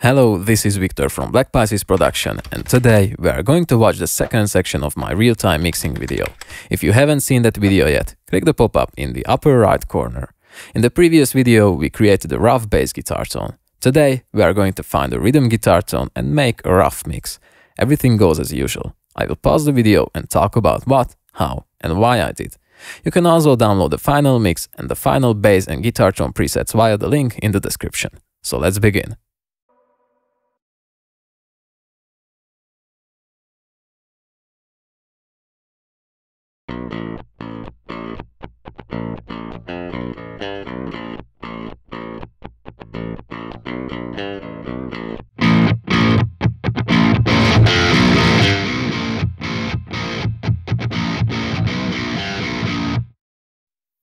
Hello, this is Victor from Black Pisces Production, and today we are going to watch the second section of my real-time mixing video. If you haven't seen that video yet, click the pop-up in the upper right corner. In the previous video we created a rough bass guitar tone. Today we are going to find a rhythm guitar tone and make a rough mix. Everything goes as usual. I will pause the video and talk about what, how and why I did. You can also download the final mix and the final bass and guitar tone presets via the link in the description. So let's begin.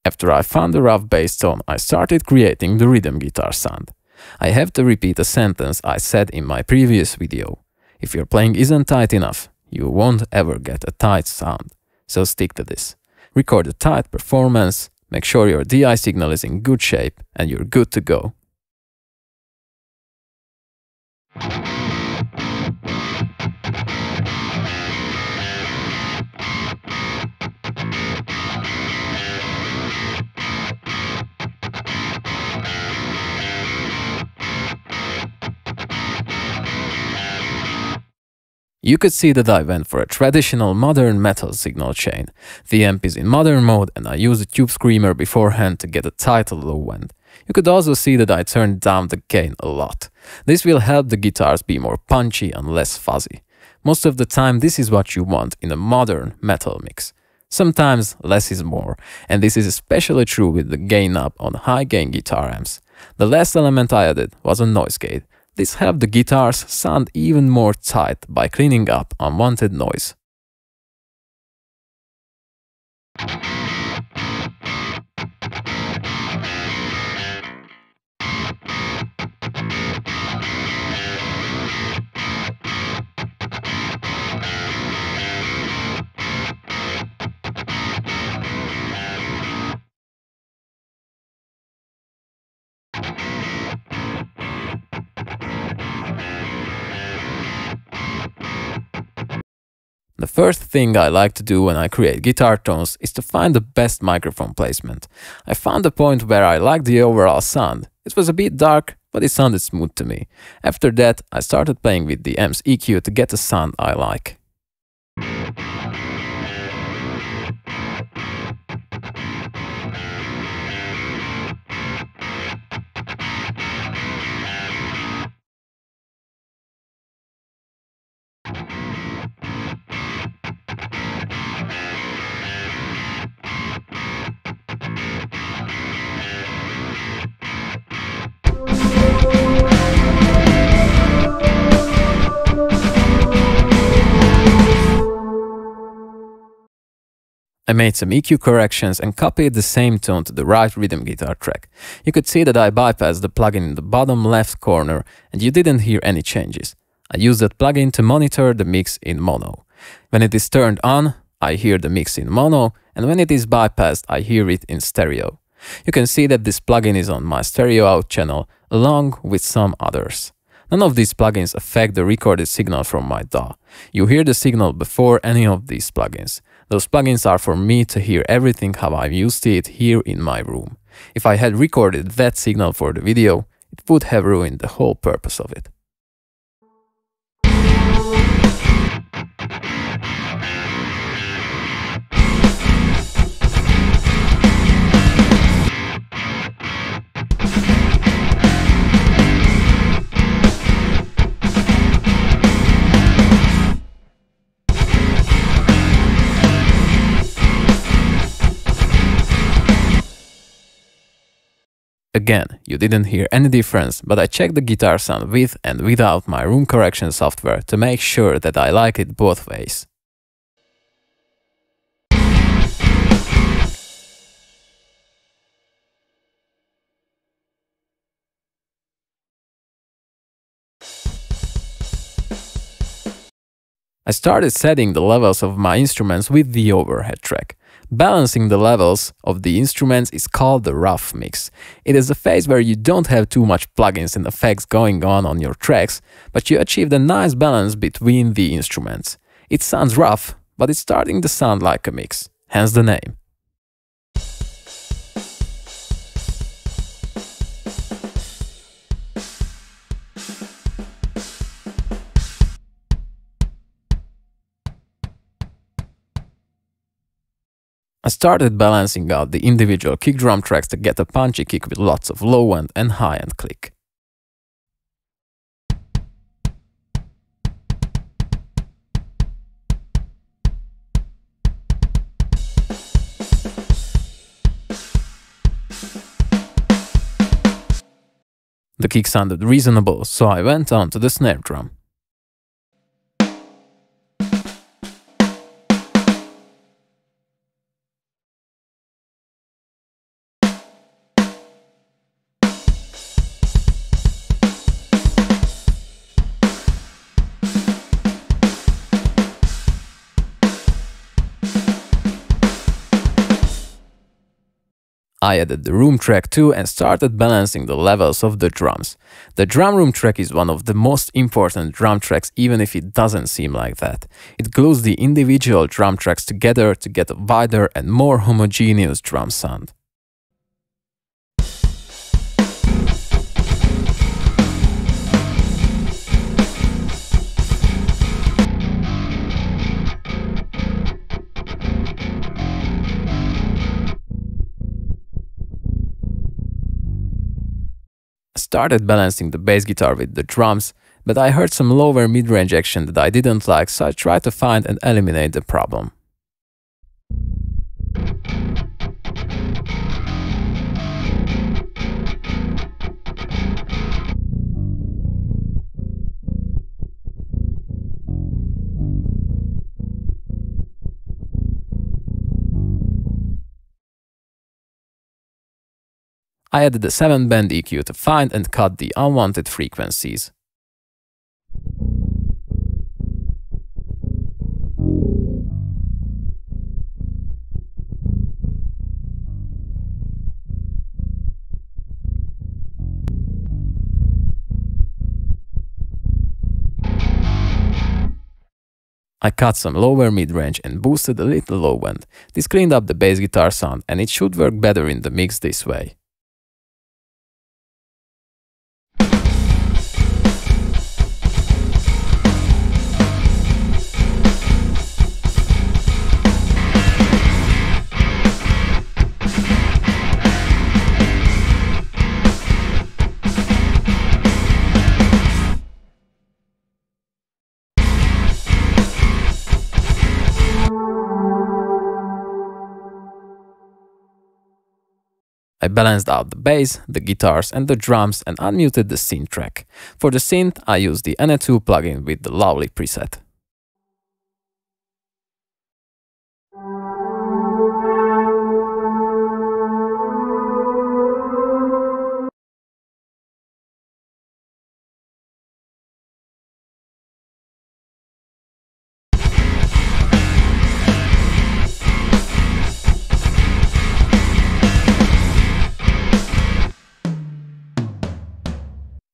After I found the rough bass tone, I started creating the rhythm guitar sound. I have to repeat a sentence I said in my previous video. If your playing isn't tight enough, you won't ever get a tight sound. So stick to this. Record a tight performance, make sure your DI signal is in good shape, and you're good to go. You could see that I went for a traditional modern metal signal chain. The amp is in modern mode and I used a tube screamer beforehand to get a tight low end. You could also see that I turned down the gain a lot. This will help the guitars be more punchy and less fuzzy. Most of the time this is what you want in a modern metal mix. Sometimes less is more, and this is especially true with the gain up on high gain guitar amps. The last element I added was a noise gate. This helped the guitars sound even more tight by cleaning up unwanted noise. The first thing I like to do when I create guitar tones is to find the best microphone placement. I found a point where I liked the overall sound. It was a bit dark, but it sounded smooth to me. After that, I started playing with the amp's EQ to get the sound I like. I made some EQ corrections and copied the same tone to the right rhythm guitar track. You could see that I bypassed the plugin in the bottom left corner and you didn't hear any changes. I used that plugin to monitor the mix in mono. When it is turned on, I hear the mix in mono, and when it is bypassed, I hear it in stereo. You can see that this plugin is on my stereo out channel along with some others. None of these plugins affect the recorded signal from my DAW. You hear the signal before any of these plugins. Those plugins are for me to hear everything how I used it here in my room. If I had recorded that signal for the video, it would have ruined the whole purpose of it. Again, you didn't hear any difference, but I checked the guitar sound with and without my room correction software to make sure that I like it both ways. I started setting the levels of my instruments with the overhead track. Balancing the levels of the instruments is called the rough mix. It is a phase where you don't have too much plugins and effects going on your tracks, but you achieve a nice balance between the instruments. It sounds rough, but it's starting to sound like a mix, hence the name. I started balancing out the individual kick drum tracks to get a punchy kick with lots of low-end and high-end click. The kick sounded reasonable, so I went on to the snare drum. I added the room track too and started balancing the levels of the drums. The drum room track is one of the most important drum tracks, even if it doesn't seem like that. It glues the individual drum tracks together to get a wider and more homogeneous drum sound. Started balancing the bass guitar with the drums, but I heard some lower mid-range action that I didn't like, so I tried to find and eliminate the problem. I added a 7-band EQ to find and cut the unwanted frequencies. I cut some lower mid-range and boosted a little low end. This cleaned up the bass guitar sound and it should work better in the mix this way. I balanced out the bass, the guitars and the drums and unmuted the synth track. For the synth, I used the Antelope plugin with the lovely preset.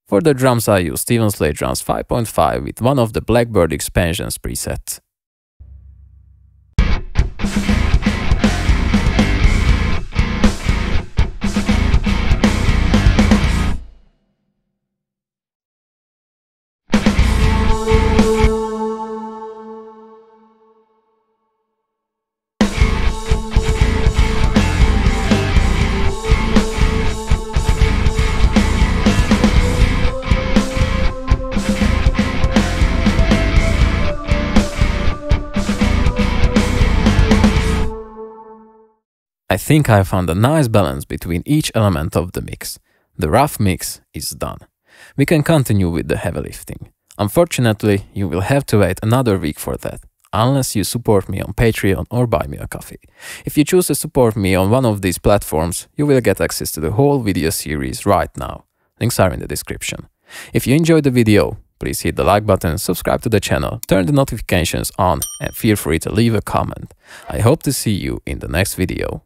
For the drums I used Slate drums 5.5 with one of the Blackbird expansions presets. I think I found a nice balance between each element of the mix. The rough mix is done. We can continue with the heavy lifting. Unfortunately, you will have to wait another week for that, unless you support me on Patreon or buy me a coffee. If you choose to support me on one of these platforms, you will get access to the whole video series right now. Links are in the description. If you enjoyed the video, Please hit the like button, subscribe to the channel, turn the notifications on, and feel free to leave a comment. I hope to see you in the next video.